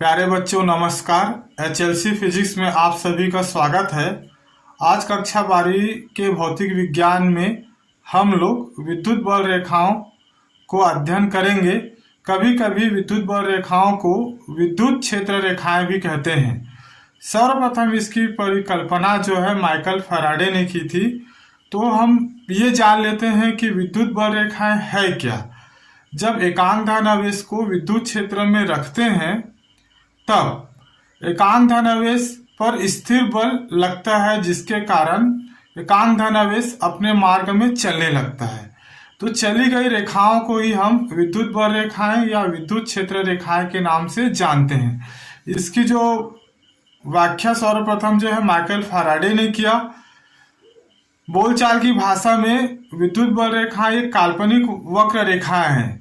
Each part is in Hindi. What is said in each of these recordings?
प्यारे बच्चों नमस्कार। एचएलसी फिजिक्स में आप सभी का स्वागत है। आज कक्षा 12 के भौतिक विज्ञान में हम लोग विद्युत बल रेखाओं को अध्ययन करेंगे। कभी कभी विद्युत बल रेखाओं को विद्युत क्षेत्र रेखाएं भी कहते हैं। सर्वप्रथम इसकी परिकल्पना जो है माइकल फैराडे ने की थी। तो हम ये जान लेते हैं कि विद्युत बल रेखाएं है क्या। जब एकांक धनावेश को विद्युत क्षेत्र में रखते हैं तब एकांक धनावेश पर स्थिर बल लगता है, जिसके कारण एकांक धनावेश अपने मार्ग में चलने लगता है। तो चली गई रेखाओं को ही हम विद्युत बल रेखाएं या विद्युत क्षेत्र रेखाएं के नाम से जानते हैं। इसकी जो व्याख्या सर्वप्रथम जो है माइकल फैराडे ने किया। बोलचाल की भाषा में विद्युत बल रेखाएं एक काल्पनिक वक्र रेखाएं हैं।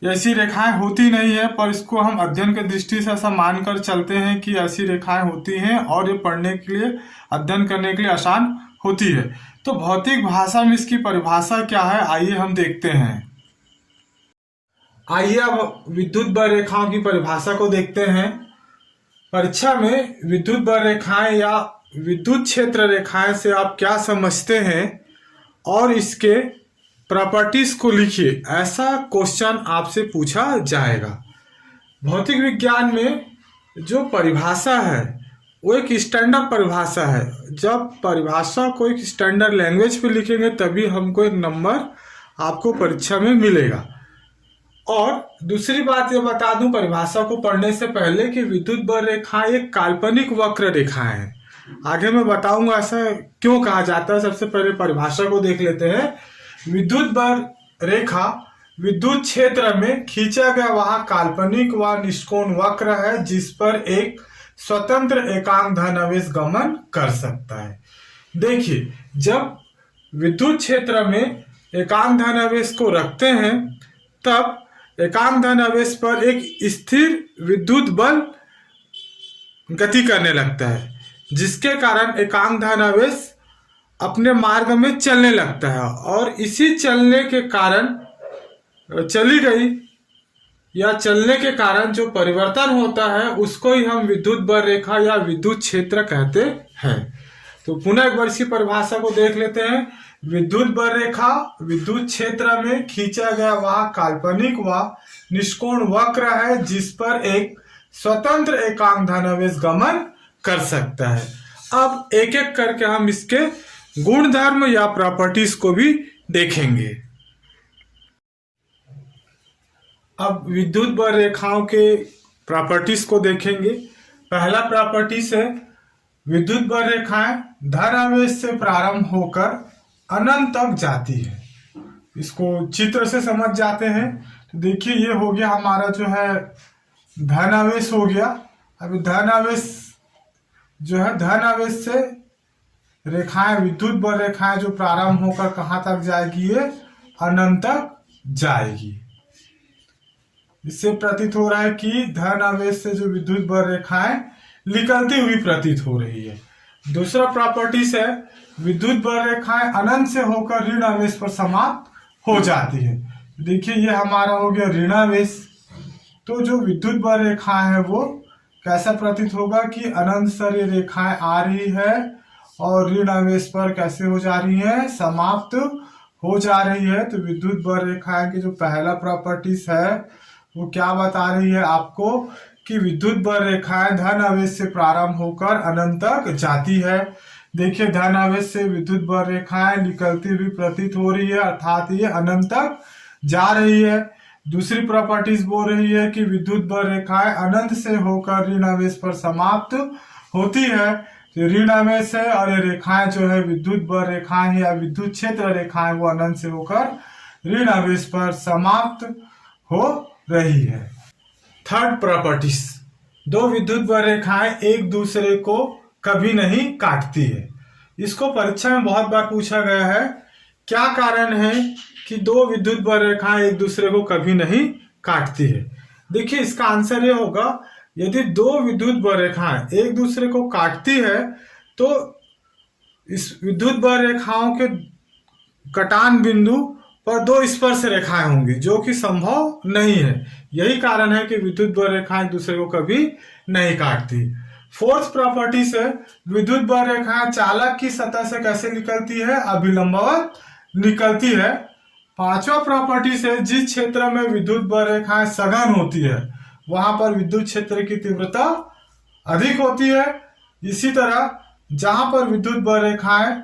ऐसी रेखाएं होती नहीं है, पर इसको हम अध्ययन की दृष्टि से ऐसा मानकर चलते हैं कि ऐसी रेखाएं होती हैं और ये पढ़ने के लिए अध्ययन करने के लिए आसान होती है। तो भौतिक भाषा में इसकी परिभाषा क्या है, आइए हम देखते हैं। आइए अब विद्युत बल रेखाओं की परिभाषा को देखते हैं। परीक्षा में विद्युत बल रेखाएं या विद्युत क्षेत्र रेखाएं से आप क्या समझते हैं और इसके प्रॉपर्टीज को लिखिए, ऐसा क्वेश्चन आपसे पूछा जाएगा। भौतिक विज्ञान में जो परिभाषा है वो एक स्टैंडर्ड परिभाषा है। जब परिभाषा को एक स्टैंडर्ड लैंग्वेज पे लिखेंगे तभी हमको एक नंबर आपको परीक्षा में मिलेगा। और दूसरी बात ये बता दूं परिभाषा को पढ़ने से पहले कि विद्युत बल रेखाएं एक काल्पनिक वक्र रेखाएं हैं। आगे मैं बताऊंगा ऐसा क्यों कहा जाता है। सबसे पहले परिभाषा को देख लेते हैं। विद्युत बल रेखा विद्युत क्षेत्र में खींचा गया वह काल्पनिक व निष्कोण वक्र है जिस पर एक स्वतंत्र एकांक धनावेश गमन कर सकता है। देखिए, जब विद्युत क्षेत्र में एकांक धनावेश को रखते हैं तब एकांक धनावेश पर एक स्थिर विद्युत बल गति करने लगता है, जिसके कारण एकांक धनावेश अपने मार्ग में चलने लगता है। और इसी चलने के कारण चली गई या चलने के कारण जो परिवर्तन होता है उसको ही हम विद्युत बल रेखा या विद्युत क्षेत्र कहते हैं। तो पुनः एक बार इसकी परिभाषा को देख लेते हैं। विद्युत बल रेखा विद्युत क्षेत्र में खींचा गया वह काल्पनिक व निष्कोण वक्र है जिस पर एक स्वतंत्र एकांक धनावेश गमन कर सकता है। अब एक एक करके हम इसके गुणधर्म या प्रॉपर्टीज को भी देखेंगे। अब विद्युत बल रेखाओं के प्रॉपर्टीज को देखेंगे। पहला प्रॉपर्टीज है विद्युत बल रेखाएं धनावेश से प्रारंभ होकर अनंत तक जाती है। इसको चित्र से समझ जाते हैं। तो देखिए, ये हो गया हमारा जो है धनावेश हो गया। अभी धनावेश जो है धनावेश से रेखाएं विद्युत बल रेखाएं जो प्रारंभ होकर कहां तक जाएगी, ये अनंत तक जाएगी। इससे प्रतीत हो रहा है कि धनावेश से जो विद्युत बल रेखाएं निकलती हुई प्रतीत हो रही है। दूसरा प्रॉपर्टीज है विद्युत बल रेखाएं अनंत से होकर ऋण आवेश पर समाप्त हो जाती है। देखिए, ये हमारा हो गया ऋणावेश। तो जो विद्युत बल रेखाएं है वो कैसा प्रतीत होगा कि अनंत से रेखाएं आ रही है और ऋण आवेश पर कैसे हो जा रही है, समाप्त हो जा रही है। तो विद्युत बल रेखाएं की जो पहला प्रॉपर्टीज है वो क्या बता रही है आपको कि विद्युत बल रेखाएं धन आवेश से प्रारंभ होकर अनंत तक जाती है। देखिए, धन आवेश से विद्युत बल रेखाएं निकलती हुई प्रतीत हो रही है, अर्थात ये अनंत तक जा रही है। दूसरी प्रॉपर्टीज बोल रही है कि विद्युत बल रेखाएं अनंत से होकर ऋण आवेश पर समाप्त होती है। ऋण आवेश है और ये रेखाएं जो है विद्युत बल रेखाएं या विद्युत क्षेत्र रेखाएं वो अनंत से होकर ऋण आवेश पर समाप्त हो रही है। थर्ड प्रॉपर्टीज, दो विद्युत बल रेखाएं एक दूसरे को कभी नहीं काटती है। इसको परीक्षा में बहुत बार पूछा गया है, क्या कारण है कि दो विद्युत बल रेखाएं एक दूसरे को कभी नहीं काटती है। देखिए, इसका आंसर ये होगा, यदि दो विद्युत बल रेखाएं एक दूसरे को काटती है तो इस विद्युत बल रेखाओं के कटान बिंदु पर दो स्पर्श रेखाएं होंगी, जो कि संभव नहीं है। यही कारण है कि विद्युत बल रेखाएं एक दूसरे को कभी नहीं काटती। फोर्थ प्रॉपर्टी से विद्युत बल रेखाएं चालक की सतह से कैसे निकलती है? अभिलंबवत निकलती है। पांचवा प्रॉपर्टी से जिस क्षेत्र में विद्युत बल रेखाएं सघन होती है वहां पर विद्युत क्षेत्र की तीव्रता अधिक होती है। इसी तरह जहां पर विद्युत बल रेखाएं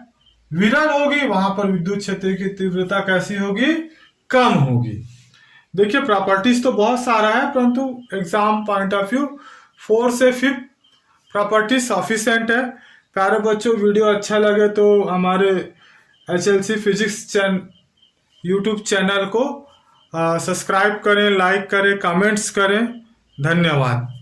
विरल होगी वहां पर विद्युत क्षेत्र की तीव्रता कैसी होगी? कम होगी। देखिए प्रॉपर्टीज तो बहुत सारा है, परंतु एग्जाम पॉइंट ऑफ व्यू 4 से 5 प्रॉपर्टी सफिशिएंट है। प्यारे बच्चों, वीडियो अच्छा लगे तो हमारे HLC फिजिक्स यूट्यूब चैनल को सब्सक्राइब करें, लाइक करें, कमेंट्स करें। धन्यवाद।